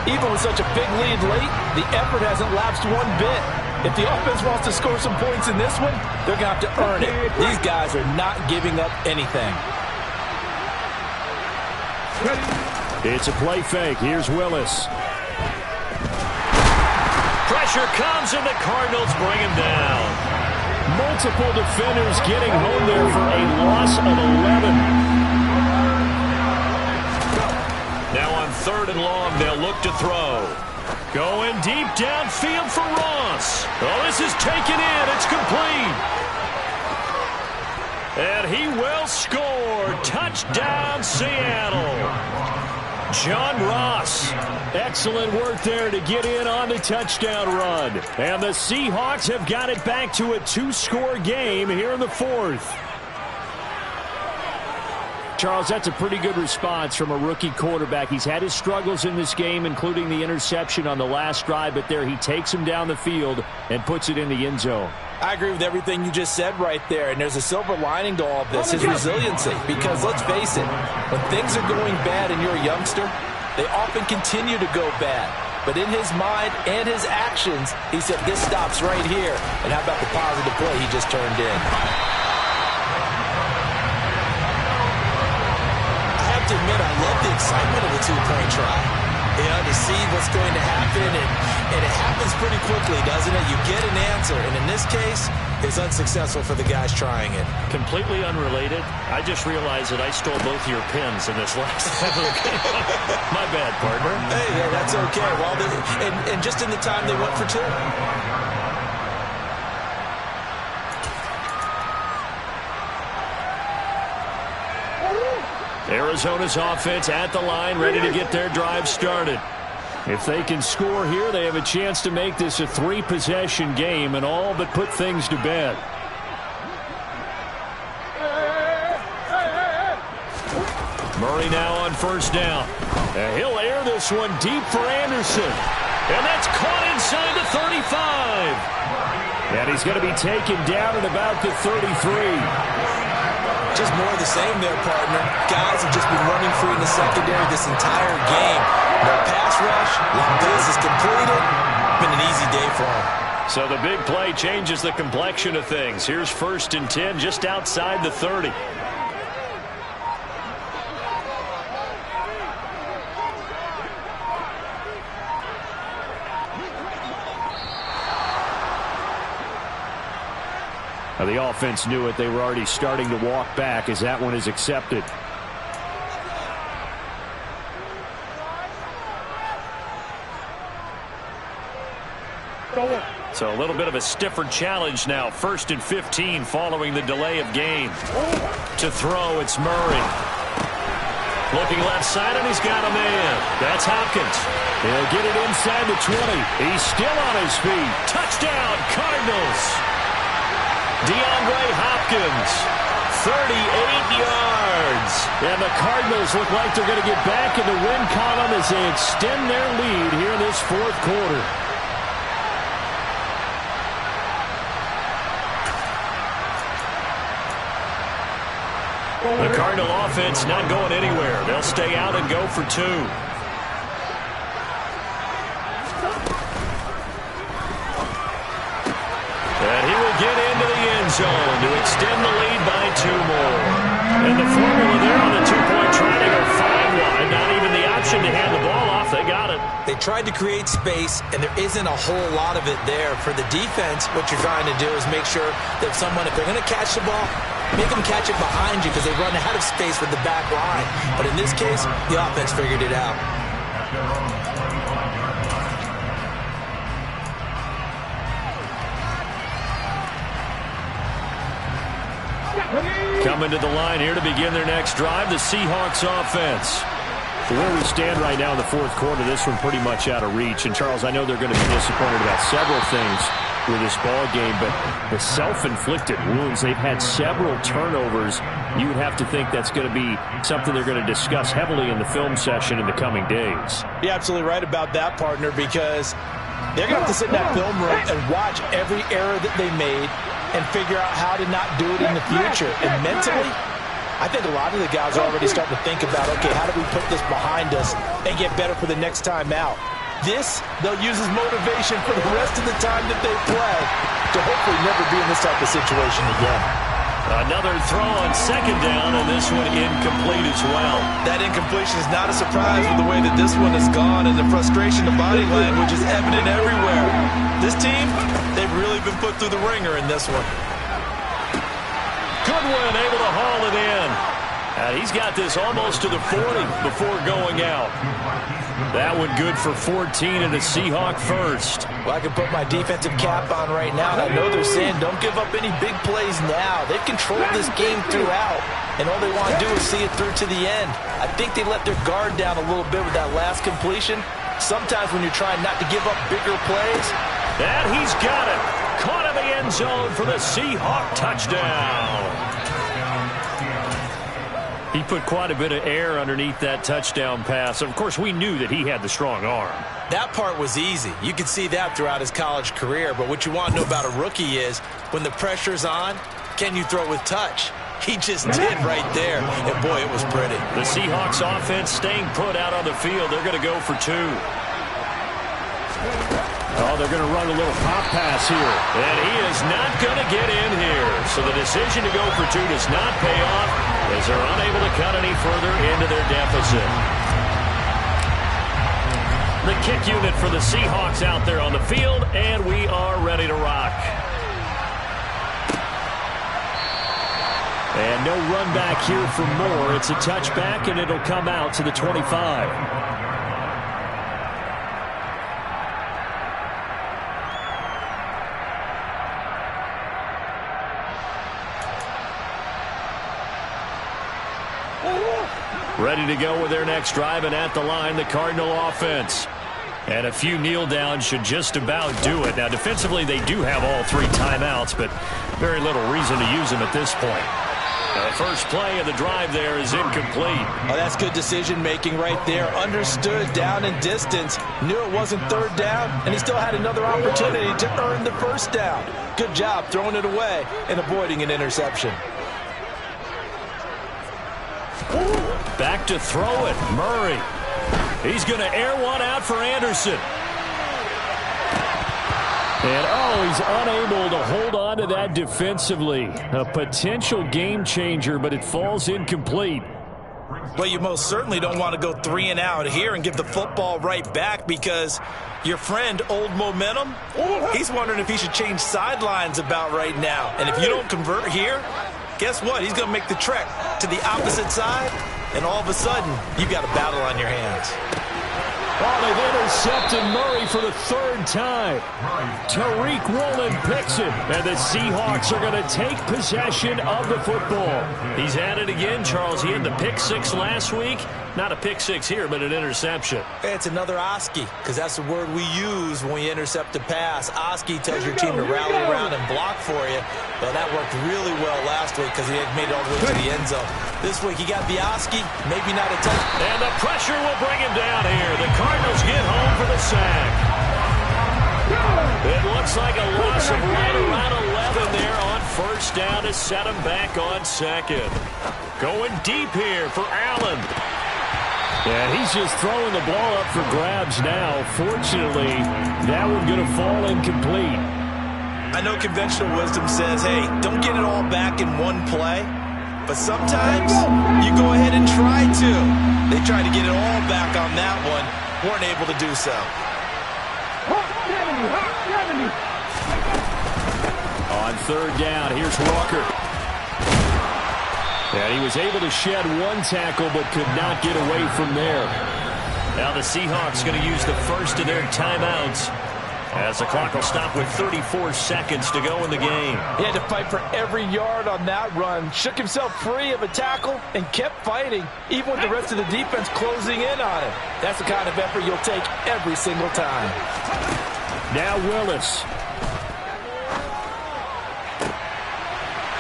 Speaker 2: Even with such a big lead late, the effort hasn't lapsed one bit. If the offense wants to score some points in this one, they're going to have to earn it. These guys are not giving up anything.
Speaker 1: It's a play fake. Here's Willis. Pressure comes, and the Cardinals bring him down. Multiple defenders getting home there for a loss of 11. Now on 3rd and long, they'll look to throw. Going deep downfield for Ross. Oh, this is taken in. It's complete. And he will score. Touchdown, Seattle. John Ross. Excellent work there to get in on the touchdown run. And the Seahawks have got it back to a 2-score game here in the 4th. Charles, that's a pretty good response from a rookie quarterback. He's had his struggles in this game, including the interception on the last drive, but there he takes him down the field and puts it in the end zone.
Speaker 2: I agree with everything you just said right there, and there's a silver lining to all of this, his resiliency. Because let's face it, when things are going bad and you're a youngster, they often continue to go bad. But in his mind and his actions, he said, this stops right here. And how about the positive play he just turned in? I have to admit, I love the excitement of a two-point try. You know, to see what's going to happen, and it happens pretty quickly, doesn't it? You get an answer, and in this case, it's unsuccessful for the guys trying it.
Speaker 1: Completely unrelated. I just realized that I stole both of your pins in this last game. My bad, partner.
Speaker 2: Hey, yeah, that's okay. Well, and just in the time they went for 2.
Speaker 1: Arizona's offense at the line, ready to get their drive started. If they can score here, they have a chance to make this a 3-possession game and all but put things to bed. Murray now on 1st down. And he'll air this one deep for Anderson. And that's caught inside the 35. And he's going to be taken down at about the 33.
Speaker 2: Just more of the same there, partner. Guys have just been running free in the secondary this entire game. No pass rush. Long this is completed. Been an easy day for him.
Speaker 1: So the big play changes the complexion of things. Here's 1st and 10 just outside the 30. The offense knew it. They were already starting to walk back as that one is accepted. So a little bit of a stiffer challenge now. 1st and 15 following the delay of game. To throw, it's Murray. Looking left side, and he's got a man. That's Hopkins. He'll get it inside the 20. He's still on his feet. Touchdown, Cardinals. DeAndre Hopkins, 38 yards. And the Cardinals look like they're going to get back in the win column as they extend their lead here in this 4th quarter. The Cardinal offense not going anywhere. They'll stay out and go for 2. And he will get into the end zone to extend the lead by 2 more. And the formula there on the 2-point try to go 5 wide. Not even the option to hand the ball off. They got it.
Speaker 2: They tried to create space, and there isn't a whole lot of it there. For the defense, what you're trying to do is make sure that someone, if they're going to catch the ball, make them catch it behind you because they run out of space with the back line. But in this case, the offense figured it out.
Speaker 1: Coming to the line here to begin their next drive, the Seahawks offense. Where we stand right now in the 4th quarter, this one pretty much out of reach. And, Charles, I know they're going to be disappointed about several things with this ball game, but the self-inflicted wounds, they've had several turnovers. You would have to think that's going to be something they're going to discuss heavily in the film session in the coming days.
Speaker 2: You're absolutely right about that, partner, because they're going to have to sit in that film room and watch every error that they made and figure out how to not do it in the future. And mentally, I think a lot of the guys are already starting to think about, okay, how do we put this behind us and get better for the next time out? This, they'll use as motivation for the rest of the time that they play to hopefully never be in this type of situation again.
Speaker 1: Another throw on 2nd down, and this one incomplete as well.
Speaker 2: That incompletion is not a surprise with the way that this one has gone, and the frustration of body language is evident everywhere. This team, they've really been put through the ringer in this one.
Speaker 1: Goodwin able to haul it in. And he's got this almost to the 40 before going out. That one good for 14 and a Seahawk first.
Speaker 2: Well, I can put my defensive cap on right now, and I know they're saying don't give up any big plays now. They've controlled this game throughout, and all they want to do is see it through to the end. I think they let their guard down a little bit with that last completion. Sometimes when you're trying not to give up bigger plays.
Speaker 1: And he's got it. Caught in the end zone for the Seahawk touchdown. He put quite a bit of air underneath that touchdown pass. Of course, we knew that he had the strong arm.
Speaker 2: That part was easy. You could see that throughout his college career. But what you want to know about a rookie is when the pressure's on, can you throw with touch? He just did right there. And, boy, it was pretty.
Speaker 1: The Seahawks offense staying put out on the field. They're going to go for 2. Oh, they're going to run a little pop pass here. And he is not going to get in here. So the decision to go for 2 does not pay off as they're unable to cut any further into their deficit. The kick unit for the Seahawks out there on the field, and we are ready to rock. And no run back here for more. It's a touchback, and it'll come out to the 25. Ready to go with their next drive, and at the line, the Cardinal offense. And a few kneel downs should just about do it. Now, defensively, they do have all 3 timeouts, but very little reason to use them at this point. The first play of the drive there is incomplete.
Speaker 2: Oh, that's good decision-making right there. Understood down and distance. Knew it wasn't 3rd down, and he still had another opportunity to earn the 1st down. Good job throwing it away and avoiding an interception.
Speaker 1: Back to throw it. Murray. He's going to air one out for Anderson. And, oh, he's unable to hold on to that defensively. A potential game changer, but it falls incomplete.
Speaker 2: Well, you most certainly don't want to go 3 and out here and give the football right back because your friend, Old Momentum, he's wondering if he should change sidelines about right now. And if you don't convert here, guess what? He's going to make the trek to the opposite side, and all of a sudden, you've got a battle on your hands.
Speaker 1: Oh, they've intercepted Murray for the 3rd time. Tariq Woolen picks it, and the Seahawks are going to take possession of the football. He's at it again, Charles. He had the pick 6 last week. Not a pick 6 here, but an interception.
Speaker 2: It's another Oski, because that's the word we use when we intercept a pass. Oski tells your team to rally around and block for you. Well, that worked really well last week because he had made it all the way to the end zone. This week he got the Oski, maybe not a touch.
Speaker 1: And the pressure will bring him down here. The Cardinals get home for the sack. It looks like a loss of right around 11 there on 1st down to set him back on 2nd. Going deep here for Allen. And he's just throwing the ball up for grabs now. Fortunately, that one going to fall incomplete.
Speaker 2: I know conventional wisdom says, hey, don't get it all back in one play. But sometimes you go ahead and try to. They tried to get it all back on that one. Weren't able to do so.
Speaker 1: On 3rd down, here's Walker. And he was able to shed 1 tackle but could not get away from there. Now the Seahawks going to use the first of their timeouts as the clock will stop with 34 seconds to go in the game.
Speaker 2: He had to fight for every yard on that run. Shook himself free of a tackle and kept fighting, even with the rest of the defense closing in on him. That's the kind of effort you'll take every single time.
Speaker 1: Now Willis.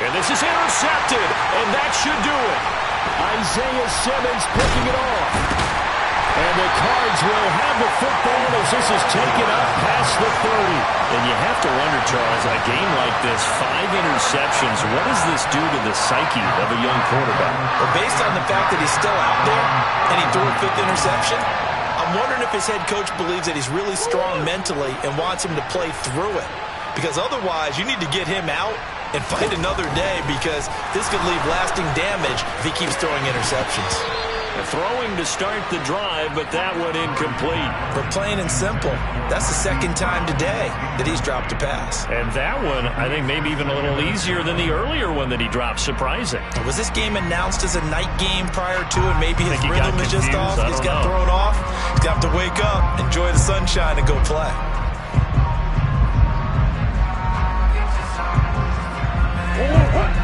Speaker 1: And this is intercepted, and that should do it. Isaiah Simmons picking it off. And the Cards will have the football as this is taken up past the 30. And you have to wonder, Charles, a game like this, 5 interceptions, what does this do to the psyche of a young quarterback?
Speaker 2: Well, based on the fact that he's still out there and he threw a 5th interception, I'm wondering if his head coach believes that he's really strong mentally and wants him to play through it. Because otherwise, you need to get him out and fight another day because this could leave lasting damage if he keeps throwing interceptions.
Speaker 1: Throwing to start the drive, but that one incomplete.
Speaker 2: For plain and simple, that's the second time today that he's dropped a pass.
Speaker 1: And that one, I think, maybe even a little easier than the earlier one that he dropped. Surprising.
Speaker 2: Was this game announced as a night game prior to it? Maybe his rhythm is just off. He's got thrown off. He's got to wake up, enjoy the sunshine, and go play.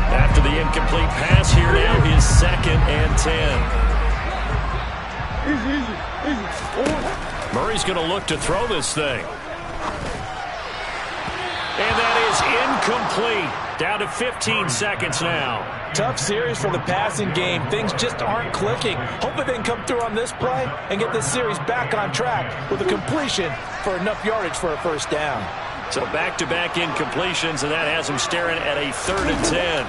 Speaker 1: After the incomplete pass, here now is 2nd and 10. Murray's going to look to throw this thing. And that is incomplete. Down to 15 seconds now.
Speaker 2: Tough series for the passing game. Things just aren't clicking. Hopefully they can come through on this play and get this series back on track with a completion for enough yardage for a first down.
Speaker 1: So back-to-back incompletions, and that has him staring at a 3rd and 10.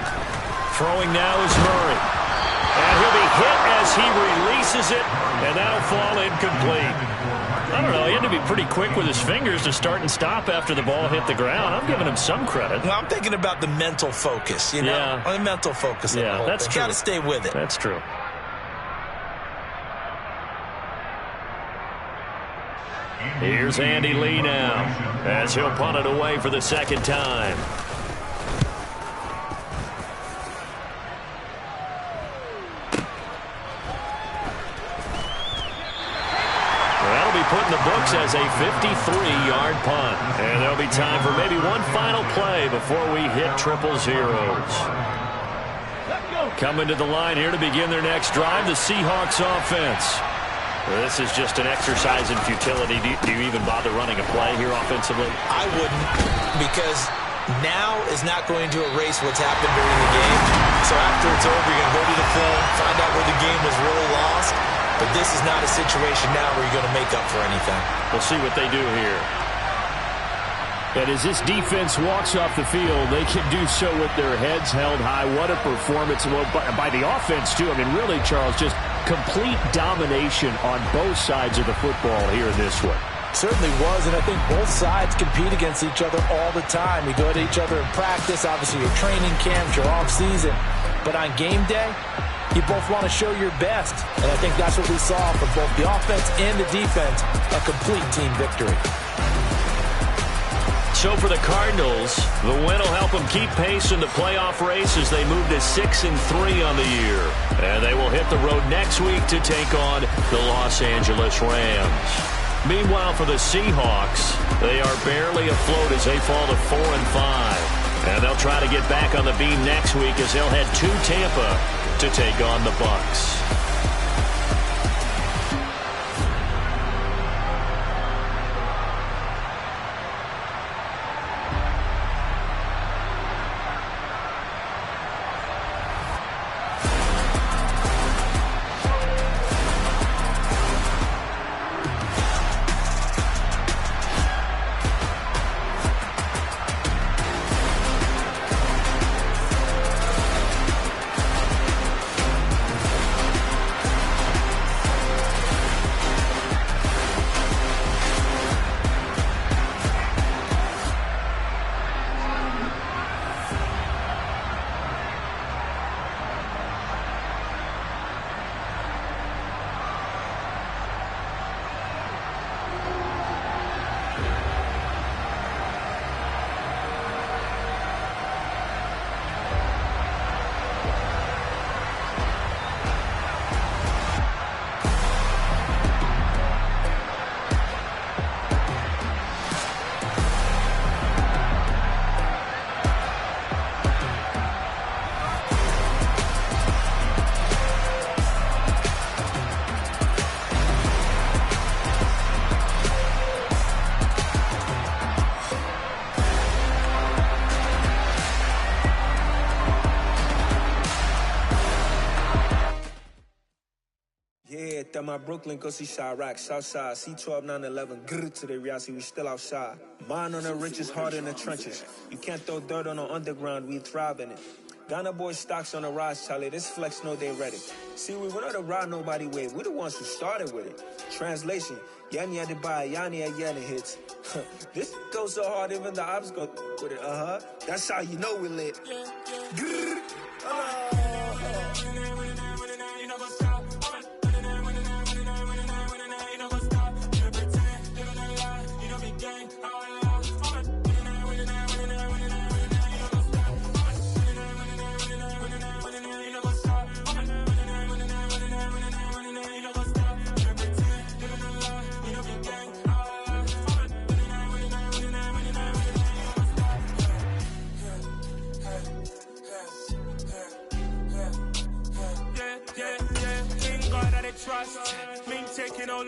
Speaker 1: Throwing now is Murray. And he'll be hit as he releases it, and that'll fall incomplete. I don't know, he had to be pretty quick with his fingers to start and stop after the ball hit the ground. I'm giving him some credit.
Speaker 2: Well, I'm thinking about the mental focus, you know?
Speaker 1: Yeah.
Speaker 2: The mental focus.
Speaker 1: Yeah, that's true.
Speaker 2: Got to stay with it.
Speaker 1: That's true. Here's Andy Lee now, as he'll punt it away for the second time. That'll be put in the books as a 53-yard punt. And there'll be time for maybe one final play before we hit triple zeros. Coming to the line here to begin their next drive, the Seahawks offense. This is just an exercise in futility. Do you even bother running a play here offensively?
Speaker 2: I wouldn't, because now is not going to erase what's happened during the game. So after it's over, you're going to go to the film, find out where the game was really lost. But this is not a situation now where you're going to make up for anything.
Speaker 1: We'll see what they do here. And as this defense walks off the field, they can do so with their heads held high. What a performance by the offense, too. I mean, really, Charles, just complete domination on both sides of the football here in this one.
Speaker 2: Certainly was, and I think both sides compete against each other all the time. You go at each other in practice, obviously your training camps, your off-season. But on game day, you both want to show your best. And I think that's what we saw from both the offense and the defense, a complete team victory.
Speaker 1: So for the Cardinals, the win will help them keep pace in the playoff race as they move to 6-3 on the year. And they will hit the road next week to take on the Los Angeles Rams. Meanwhile, for the Seahawks, they are barely afloat as they fall to 4-5. And they'll try to get back on the beam next week as they'll head to Tampa to take on the Bucs.
Speaker 4: At my Brooklyn, go see Chirac, Southside, C12, 911, grrr to the reality, we still outside. Mine on the richest, heart in the trenches. You can't throw dirt on the underground, we thrive in it. Ghana boys stocks on the rise, Charlie, this flex know they ready. See, we went on the ride nobody with, we the ones who started with it. Translation, Yanni had to buy, Yanni had Yanni hits. This goes so hard, even the ops go with it, That's how you know we lit. Grrr,
Speaker 5: trust. Me taking all